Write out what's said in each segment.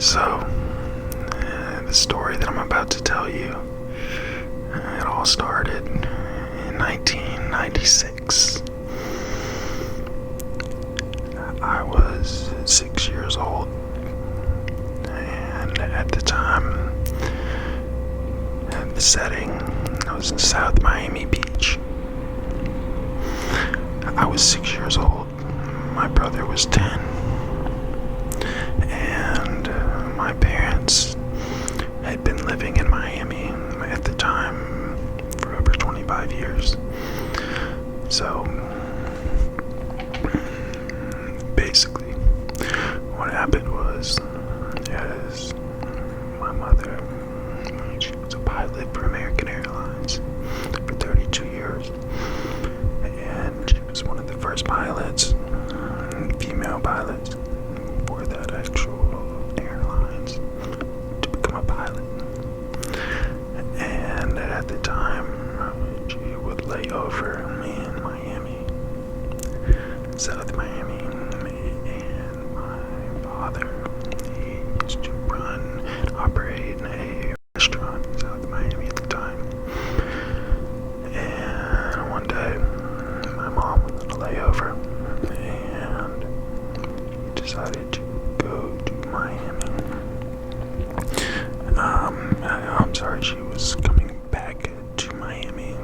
So, the story that I'm about to tell you, it all started in 1996. I was 6 years old, and at the time, the setting, I was in South Miami Beach. I was 6 years old, my brother was 10, and my parents had been living in Miami at the time for over 25 years. So, basically, what happened was, my mother, she was a pilot for American Airlines for 32 years, and she was one of the first pilots, female pilots, for that actual airlines to become a pilot. And at the time, she would lay over in Miami, South Miami, and my father, he used to run and operate a restaurant in South Miami at the time. And one day, my mom was on a layover, and decided to go to Miami. I'm sorry, she was coming back to Miami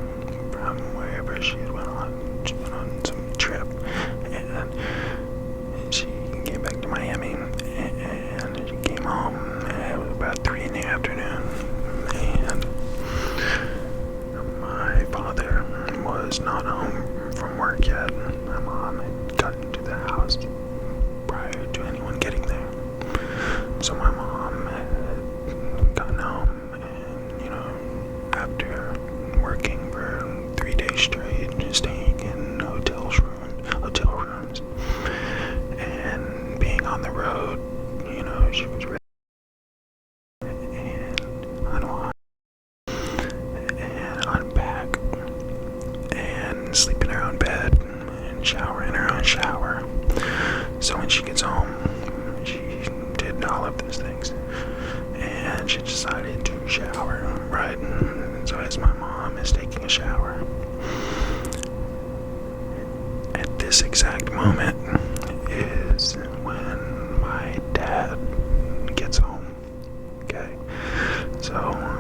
from wherever she had went on. She went on some trip, and she came back to Miami, and she came home. It was about 3 in the afternoon, and my father was not home from work yet. My mom had gotten to the house prior to anyone getting there. So my mom had gotten home, and after working for 3 days straight, just staying in hotel rooms, and being on the road, she was ready and unwind and unpack and sleep in her own bed and shower in her own shower. So when she gets home, she did all of those things, and she decided to shower, right? So as my mom is taking a shower, at this exact moment is when my dad gets home. Okay, so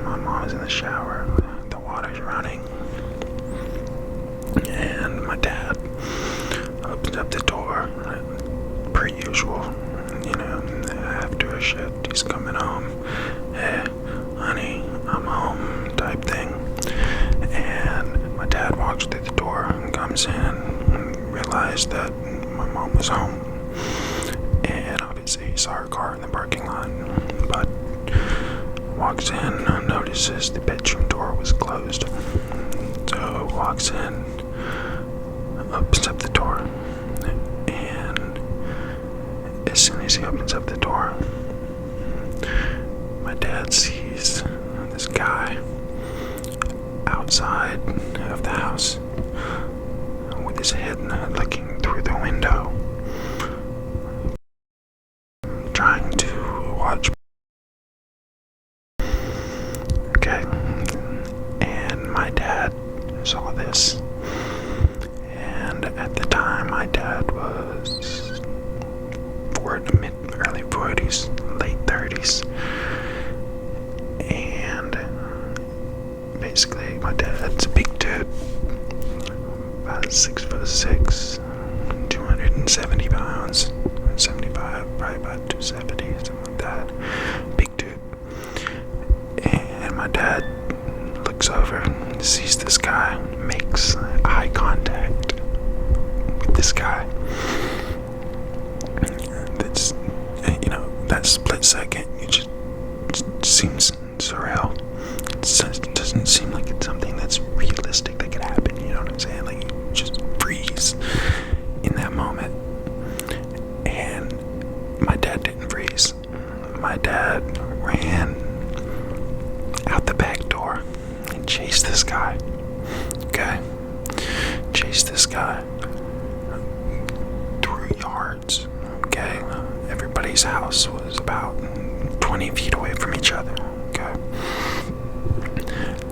my mom is in the shower, the water's running, and my dad opens up the door, per usual. After a shift, he's coming home. Hey, honey, I'm home, type thing. And my dad walks through the door and comes in and realized that my mom was home. And obviously he saw her car in the parking lot, but walks in and notices the bedroom door was closed. So walks in, opens up the door, and as soon as he opens up the door, my dad sees this guy outside of the house with his head looking through the window, trying to watch. Okay, and my dad saw this, and at the time my dad was early 40s, late 30s, and basically my dad's a big dude, about 6'6", 270 pounds, 75, probably about 270, something like that, big dude. And my dad looks over, sees this guy, makes eye contact with this guy. That split second, it just seems surreal. It doesn't seem like it's something that's realistic that could happen, you know what I'm saying? Like, you just freeze in that moment. And my dad didn't freeze. My dad ran out the back door and chased this guy. Okay? Chased this guy through yards. Okay? Everybody's house was about 20 feet away from each other. Okay.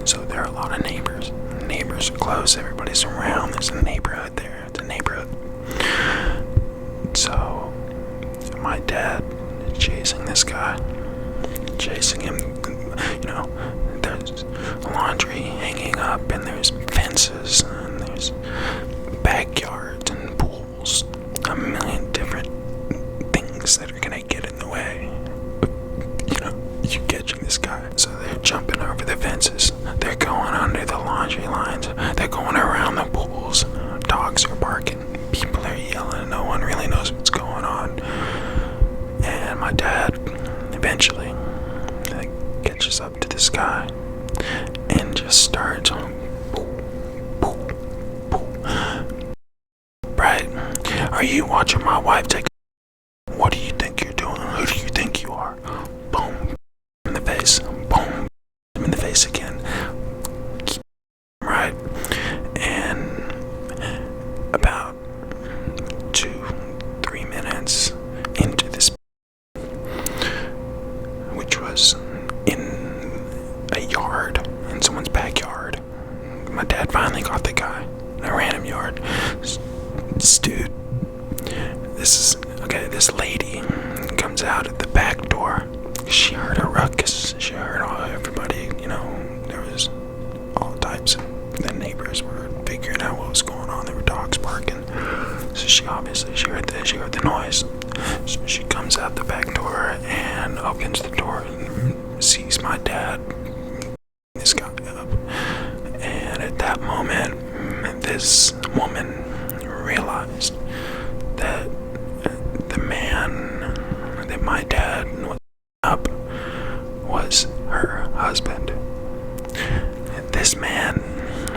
So there are a lot of neighbors. Neighbors are close. Everybody's around. There's a neighborhood there. It's a neighborhood. So my dad is chasing this guy. Chasing him. You know, there's laundry hanging up, and there's fences, and there's backyards and pools. A million different things that are gonna get in the way of, you catching this guy. So they're jumping over the fences. They're going under the laundry lines. They're going around the pools. Dogs are barking. People are yelling. No one really knows what's going on. And my dad eventually catches up to this guy and just starts right. Are you watching my wife take? What do you think you're doing? Who do you think you are? Boom in the face. Boom in the face again. Right. And about 2-3 minutes into this, which was in a yard, in someone's backyard, my dad finally got the guy in a random yard. Dude, this lady comes out at the back door. She heard a ruckus. She heard everybody, there was all types of, the neighbors were figuring out what was going on. There were dogs barking. So she heard the noise. So she comes out the back door and opens the door and sees my dad, this guy up. And at that moment, this woman realized that the man that my dad was up was her husband. And this man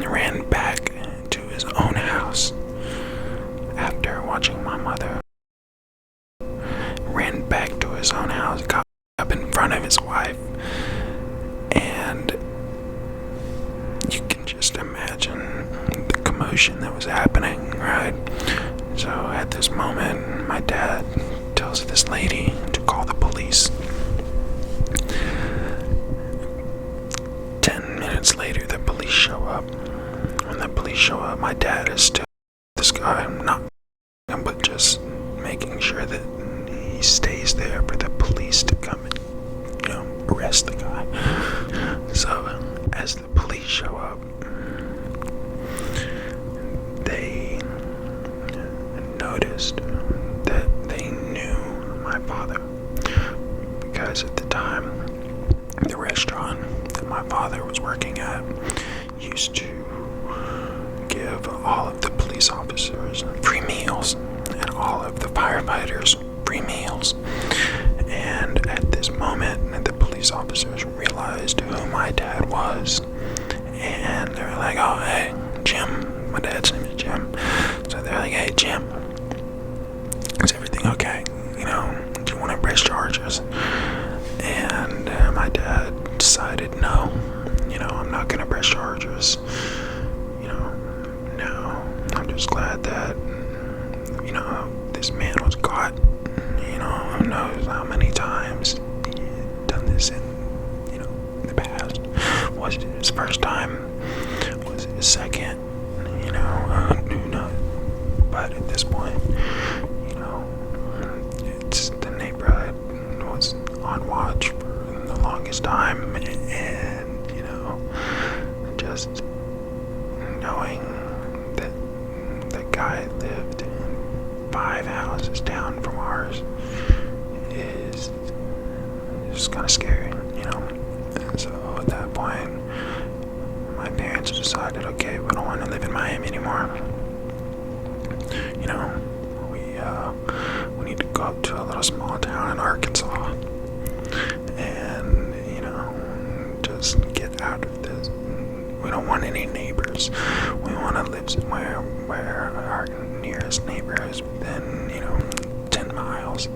ran back to his own house after watching my mother. Ran back to his own house, got up in front of his wife, and you can just imagine the commotion that was happening, right? So at this moment, my dad tells this lady to call the police. 10 minutes later, the police show up. When the police show up, my dad is still this guy, not, but just making sure that he stays there for the police to come and, arrest the guy. So as the police show up, they noticed that they knew my father, because at the time, the restaurant that my father was working at used to give all of the police officers free meals and all of the firefighters free meals. And at this moment, the police officers realized who my dad was, and they were like, "Oh, hey, Jim." My dad's name is Jim. So they're like, "Hey, Jim, is everything okay? Do you want to press charges?" And my dad decided, no, I'm not gonna press charges. No, I'm just glad that, this man was caught. Who knows how many times he had done this in, the past. Was it his first time? Was it his second? Who knows? But at this point, it's the neighborhood was on watch for the longest time, and just knowing that the guy lived 5 houses down from ours is just kind of scary, And so at that point, my parents decided, okay, we don't want to live in Miami anymore. We need to go up to a little small town in Arkansas and, just get out of this. We don't want any neighbors. We want to live somewhere where our nearest neighbor is within, 10 miles.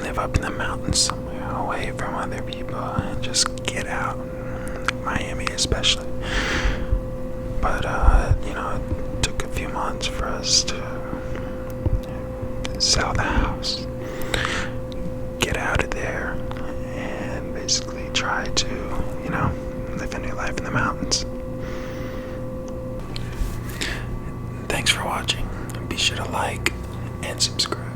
Live up in the mountains somewhere away from other people and just get out. Miami especially. But, it took a few months for us to sell the house, get out of there, try to, live a new life in the mountains. Thanks for watching. Be sure to like and subscribe.